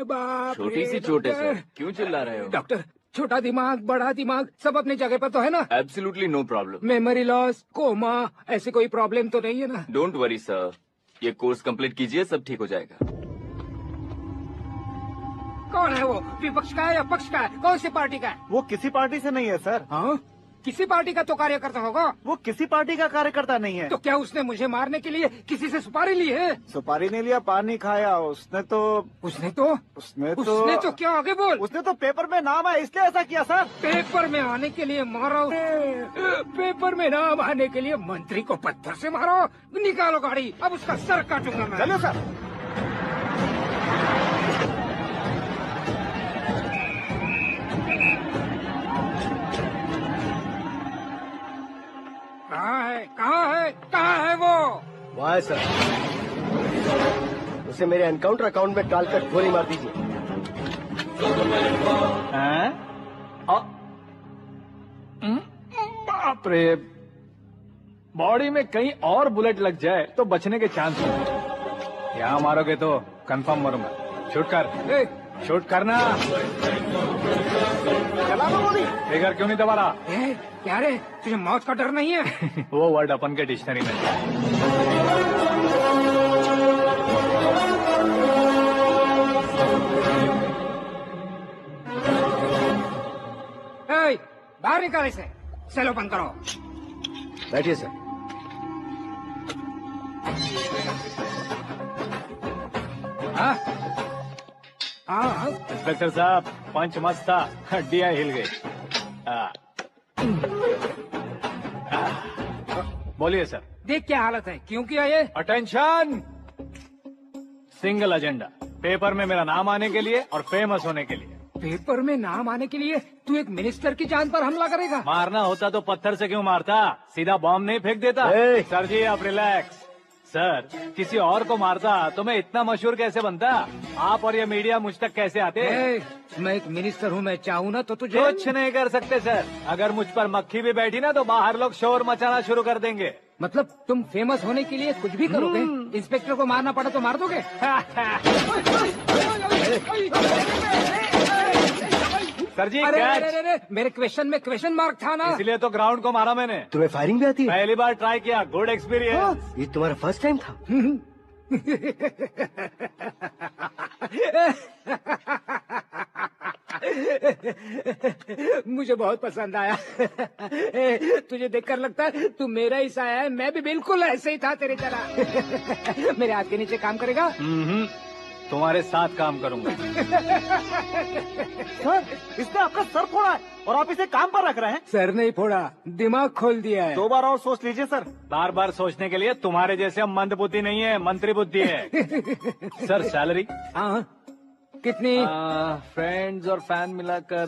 बाप छोटी रे, सी चोट है डॉक्टर। सर, क्यों चिल्ला रहे हो? डॉक्टर, छोटा दिमाग बड़ा दिमाग सब अपनी जगह पर तो है ना? Absolutely no problem. Memory loss, coma, ऐसी कोई प्रॉब्लम तो नहीं है ना? डोंट वरी सर, ये कोर्स कंप्लीट कीजिए, सब ठीक हो जाएगा। कौन है वो? विपक्ष का है या पक्ष का है? कौन सी पार्टी का है? वो किसी पार्टी से नहीं है सर। हाँ, किसी पार्टी का तो कार्यकर्ता होगा। वो किसी पार्टी का कार्यकर्ता नहीं है। तो क्या उसने मुझे मारने के लिए किसी से सुपारी ली है? सुपारी नहीं लिया, पान नहीं खाया। उसने तो उसने तो क्या आगे बोल? उसने तो पेपर में नाम है इसलिए ऐसा किया सर। पेपर में आने के लिए मारो? पेपर में नाम आने के लिए मंत्री को पत्थर से मारो? निकालो गाड़ी, अब उसका सर काटूंगा मैं। चलो सर। कहाँ है वो? वहाँ है सर, उसे मेरे एनकाउंटर अकाउंट में डालकर गोली मार दीजिए। बाप रे, बॉडी में कहीं और बुलेट लग जाए तो बचने के चांस हैं। यहाँ मारोगे तो कंफर्म मरूंगा। शूट कर, शूट करना। चला दो गोली। ट्रिगर क्यों नहीं दबा रहा? क्या रे, तुझे मौत का डर नहीं है? वो वर्ड अपन के डिक्शनरी में है। बाहर निकाल इसे, सेलो बंद करो। बैठिए सर। हाँ हाँ, इंस्पेक्टर साहब, पंच मस्त था, हड्डियां हिल गई। बोलिए सर। देख क्या हालत है, क्यों किया ये? अटेंशन, सिंगल एजेंडा, पेपर में मेरा नाम आने के लिए और फेमस होने के लिए। पेपर में नाम आने के लिए तू एक मिनिस्टर की जान पर हमला करेगा? मारना होता तो पत्थर से क्यों मारता, सीधा बॉम्ब नहीं फेंक देता। सर जी आप रिलैक्स। सर, किसी और को मारता तो मैं इतना मशहूर कैसे बनता? आप और ये मीडिया मुझ तक कैसे आते? मैं एक मिनिस्टर हूँ, मैं चाहूँ ना तो तुझे कुछ नहीं कर सकते सर। अगर मुझ पर मक्खी भी बैठी ना तो बाहर लोग शोर मचाना शुरू कर देंगे। मतलब तुम फेमस होने के लिए कुछ भी करोगे? इंस्पेक्टर को मारना पड़ा तो मार दोगे? सर जी अरे, मेरे क्वेश्चन में क्वेश्चन मार्क था ना, इसलिए तो ग्राउंड को मारा मैंने। तुम्हें फायरिंग भी आती है? पहली बार ट्राई किया, गुड एक्सपीरियंस। ये तुम्हारा फर्स्ट टाइम था? मुझे बहुत पसंद आया। तुझे देखकर लगता है तू मेरा ही साया है। मैं भी बिल्कुल ऐसे ही था तेरी तरह। मेरे हाथ के नीचे काम करेगा? तुम्हारे साथ काम करूंगा। सर, इसने आपका सर फोड़ा है और आप इसे काम पर रख रहे हैं? सर नहीं फोड़ा, दिमाग खोल दिया है। 2 बार और सोच लीजिए सर। बार बार सोचने के लिए तुम्हारे जैसे मंद बुद्धि नहीं है, मंत्री बुद्धि है। Sir salary? हाँ, कितनी? फ्रेंड्स और फैन मिलाकर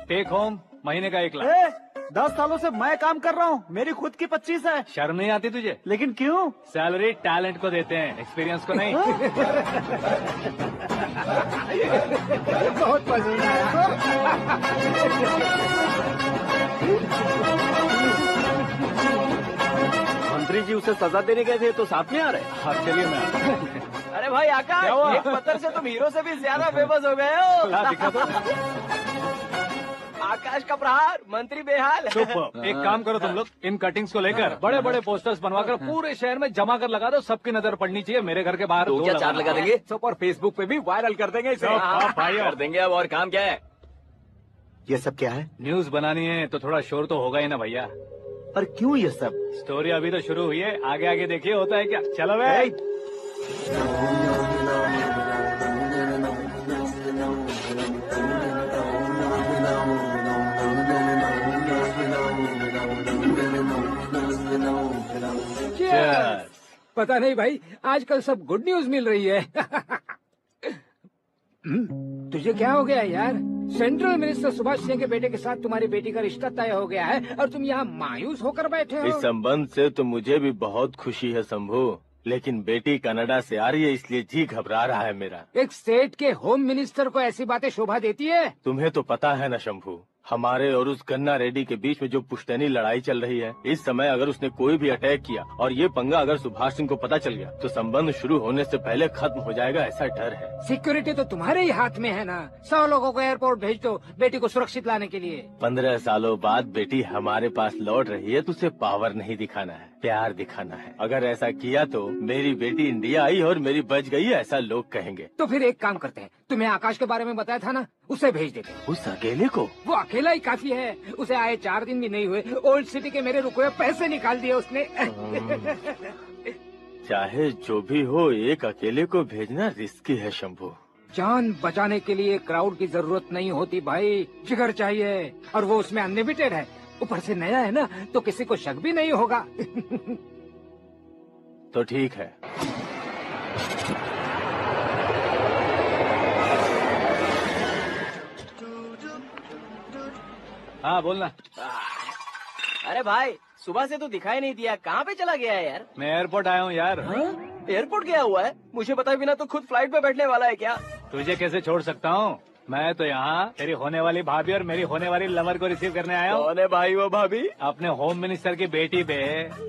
टेक होम महीने का 1 लाख। 10 सालों से मैं काम कर रहा हूँ, मेरी खुद की 25 है। शर्म नहीं आती तुझे? लेकिन क्यों? सैलरी टैलेंट को देते हैं, एक्सपीरियंस को नहीं। बहुत पसंद आया। मंत्री जी उसे सजा देने गए थे तो साथ में आ रहे? हाँ चलिए मैं। अरे भाई आकाश, एक पत्थर से तुम हीरो से भी ज्यादा फेमस हो गए हो। दिखा दो। आकाश का प्रहार, मंत्री बेहाल। चुप। एक काम करो तुम लोग, इन कटिंग्स को लेकर बड़े बड़े पोस्टर्स बनवाकर पूरे शहर में जमा कर लगा दो। सबकी नजर पड़नी चाहिए। मेरे घर के बाहर 2 या 4 लगा देंगे और फेसबुक पे भी वायरल कर देंगे इसे। भाई कर देंगे। अब और काम क्या है? ये सब क्या है? न्यूज बनानी है तो थोड़ा शोर तो होगा ही ना भैया। पर क्यों ये सब? स्टोरी अभी तो शुरू हुई है, आगे आगे देखिए होता है क्या। चलो भाई। पता नहीं भाई, आजकल सब गुड न्यूज मिल रही है। तुझे क्या हो गया यार? सेंट्रल मिनिस्टर सुभाष सिंह के बेटे के साथ तुम्हारी बेटी का रिश्ता तय हो गया है और तुम यहाँ मायूस होकर बैठे हो। इस संबंध से तो मुझे भी बहुत खुशी है शंभू, लेकिन बेटी कनाडा से आ रही है इसलिए जी घबरा रहा है मेरा। एक स्टेट के होम मिनिस्टर को ऐसी बातें शोभा देती है? तुम्हें तो पता है ना शंभू, हमारे और उस गन्ना रेड्डी के बीच में जो पुश्तैनी लड़ाई चल रही है, इस समय अगर उसने कोई भी अटैक किया और ये पंगा अगर सुभाष सिंह को पता चल गया तो संबंध शुरू होने से पहले खत्म हो जाएगा, ऐसा डर है। सिक्योरिटी तो तुम्हारे ही हाथ में है ना। 100 लोगों को एयरपोर्ट भेज दो बेटी को सुरक्षित लाने के लिए। 15 सालों बाद बेटी हमारे पास लौट रही है तो उसे पावर नहीं दिखाना है, प्यार दिखाना है। अगर ऐसा किया तो मेरी बेटी इंडिया आई और मेरी बच गई, ऐसा लोग कहेंगे। तो फिर एक काम करते हैं, तुम्हें आकाश के बारे में बताया था ना, उसे भेज देते हैं। उस अकेले को? वो अकेला ही काफी है। उसे आए 4 दिन भी नहीं हुए, ओल्ड सिटी के मेरे रुके हुए पैसे निकाल दिए उसने। चाहे जो भी हो, एक अकेले को भेजना रिस्की है शंभू। जान बचाने के लिए क्राउड की जरूरत नहीं होती भाई, जिगर चाहिए, और वो उसमें अनलिमिटेड है। ऊपर से नया है ना, तो किसी को शक भी नहीं होगा। तो ठीक है। हाँ बोलना। अरे भाई, सुबह से तो दिखाई नहीं दिया, कहाँ पे चला गया है यार? मैं एयरपोर्ट आया हूँ यार। एयरपोर्ट गया हुआ है? मुझे बताए बिना तो खुद फ्लाइट पे बैठने वाला है क्या? तुझे कैसे छोड़ सकता हूँ? मैं तो यहाँ तेरी होने वाली भाभी और मेरी होने वाली लवर को रिसीव करने आया हूँ। कौन है भाई वो भाभी? अपने होम मिनिस्टर की बेटी पे।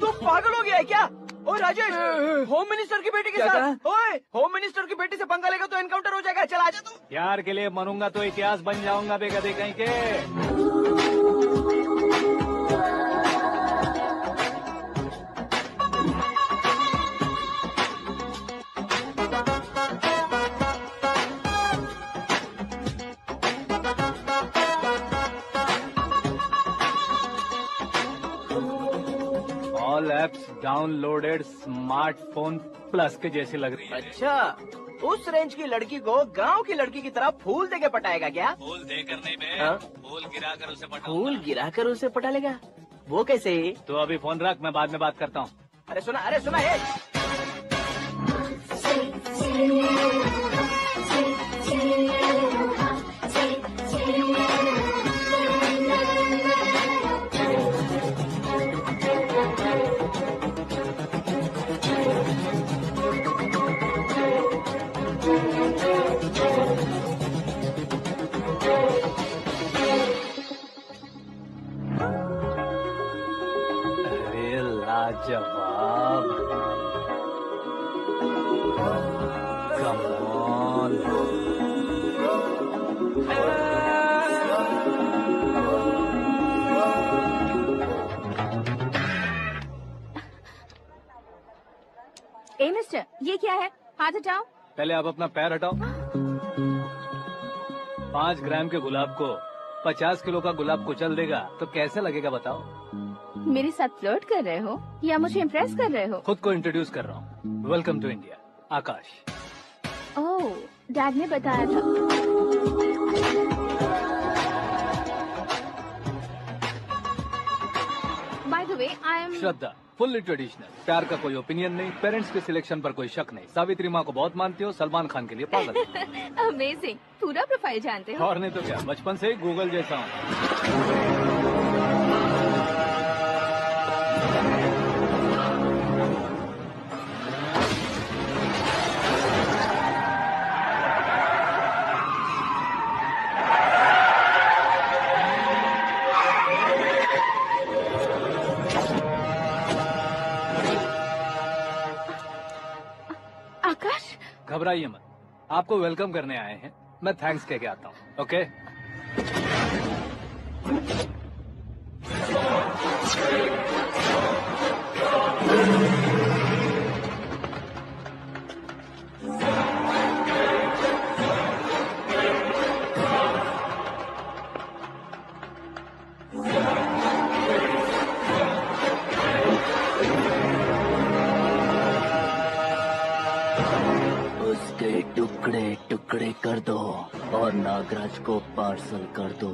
तू पागल हो गया है क्या? ओए राजेश, होम मिनिस्टर की बेटी के साथ? ओए, होम मिनिस्टर की बेटी से पंगा लेगा तो एनकाउंटर हो जाएगा। चल आजा तू। यार के लिए मरूंगा तो इतिहास बन जाऊंगा बेगदे कहीं के। All apps downloaded smartphone plus के जैसी लग रही है। अच्छा, उस रेंज की लड़की को गांव की लड़की की तरह फूल दे के पटाएगा क्या? फूल देकर नहीं बे, हाँ? फूल गिराकर उसे पटा। फूल गिराकर उसे पटा लेगा? वो कैसे? तो अभी फोन रख, मैं बाद में बात करता हूँ। अरे सुना ये। अरे लाजवाब, कम ऑन। ए मिस्टर, ये क्या है? हाथ हटाओ। पहले आप अपना पैर हटाओ। 5 ग्राम के गुलाब को 50 किलो का गुलाब कुचल देगा तो कैसे लगेगा बताओ? मेरे साथ फ्लर्ट कर रहे हो या मुझे इम्प्रेस कर रहे हो? खुद को इंट्रोड्यूस कर रहा हूँ। Welcome to India, Akash. Oh, dad ने बताया था। By the way, I am Shraddha, fully traditional. प्यार का कोई ओपिनियन नहीं, पेरेंट्स के सिलेक्शन पर कोई शक नहीं। सावित्री माँ को बहुत मानती हो, सलमान खान के लिए पागल। अमेजिंग, पूरा प्रोफाइल जानते हो। और नहीं तो क्या, बचपन से ही गूगल जैसा हूँ। आकाश, घबराइए मत, आपको वेलकम करने आए हैं। मैं थैंक्स कह के आता हूँ। ओके? उसके टुकड़े टुकड़े कर दो और नागराज को पार्सल कर दो।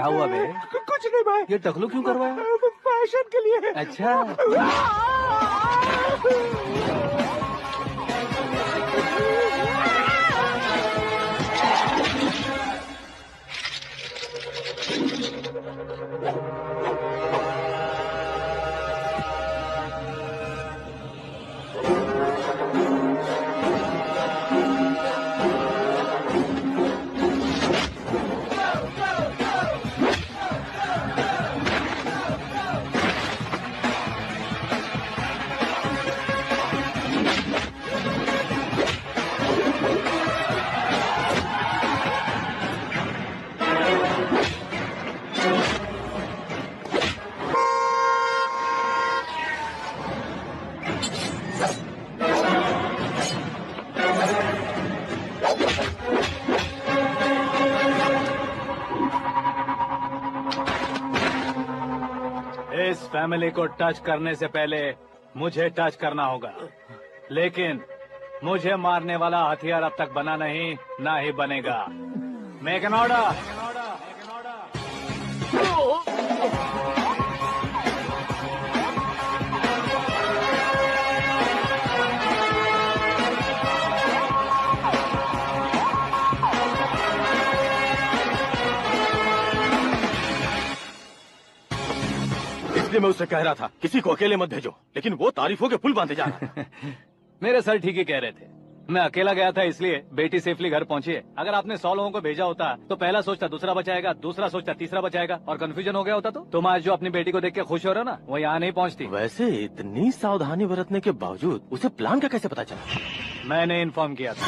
हुआ बे? कुछ नहीं भाई, ये टकलू क्यों करवाया? फैशन के लिए। अच्छा। इस फैमिली को टच करने से पहले मुझे टच करना होगा, लेकिन मुझे मारने वाला हथियार अब तक बना नहीं, ना ही बनेगा। Make an order. इसलिए मैं उससे कह रहा था किसी को अकेले मत भेजो, लेकिन वो तारीफों के पुल बांधे जा रहा है। मेरे सर ठीक ही कह रहे थे। मैं अकेला गया था इसलिए बेटी सेफली घर पहुंची है। अगर आपने 100 लोगों को भेजा होता तो पहला सोचता दूसरा बचाएगा, दूसरा सोचता तीसरा बचाएगा, और कंफ्यूजन हो गया होता। तो तुम आज जो अपनी बेटी को देख के खुश हो रहे हो ना, वो यहाँ नहीं पहुँचती। वैसे इतनी सावधानी बरतने के बावजूद उसे प्लान का कैसे पता चला? मैंने इन्फॉर्म किया था।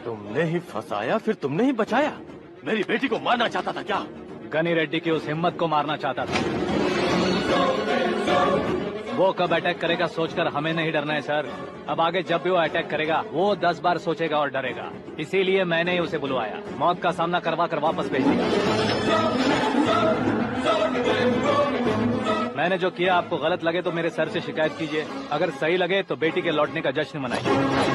तुमने ही फंसाया, फिर तुमने ही बचाया। मेरी बेटी को मारना चाहता था क्या? गनी रेड्डी की उस हिम्मत को मारना चाहता था। वो कब अटैक करेगा सोचकर हमें नहीं डरना है सर। अब आगे जब भी वो अटैक करेगा वो 10 बार सोचेगा और डरेगा। इसीलिए मैंने ही उसे बुलवाया। मौत का सामना करवा कर वापस भेज दिया। मैंने जो किया आपको गलत लगे तो मेरे सर से शिकायत कीजिए, अगर सही लगे तो बेटी के लौटने का जश्न मनाइए।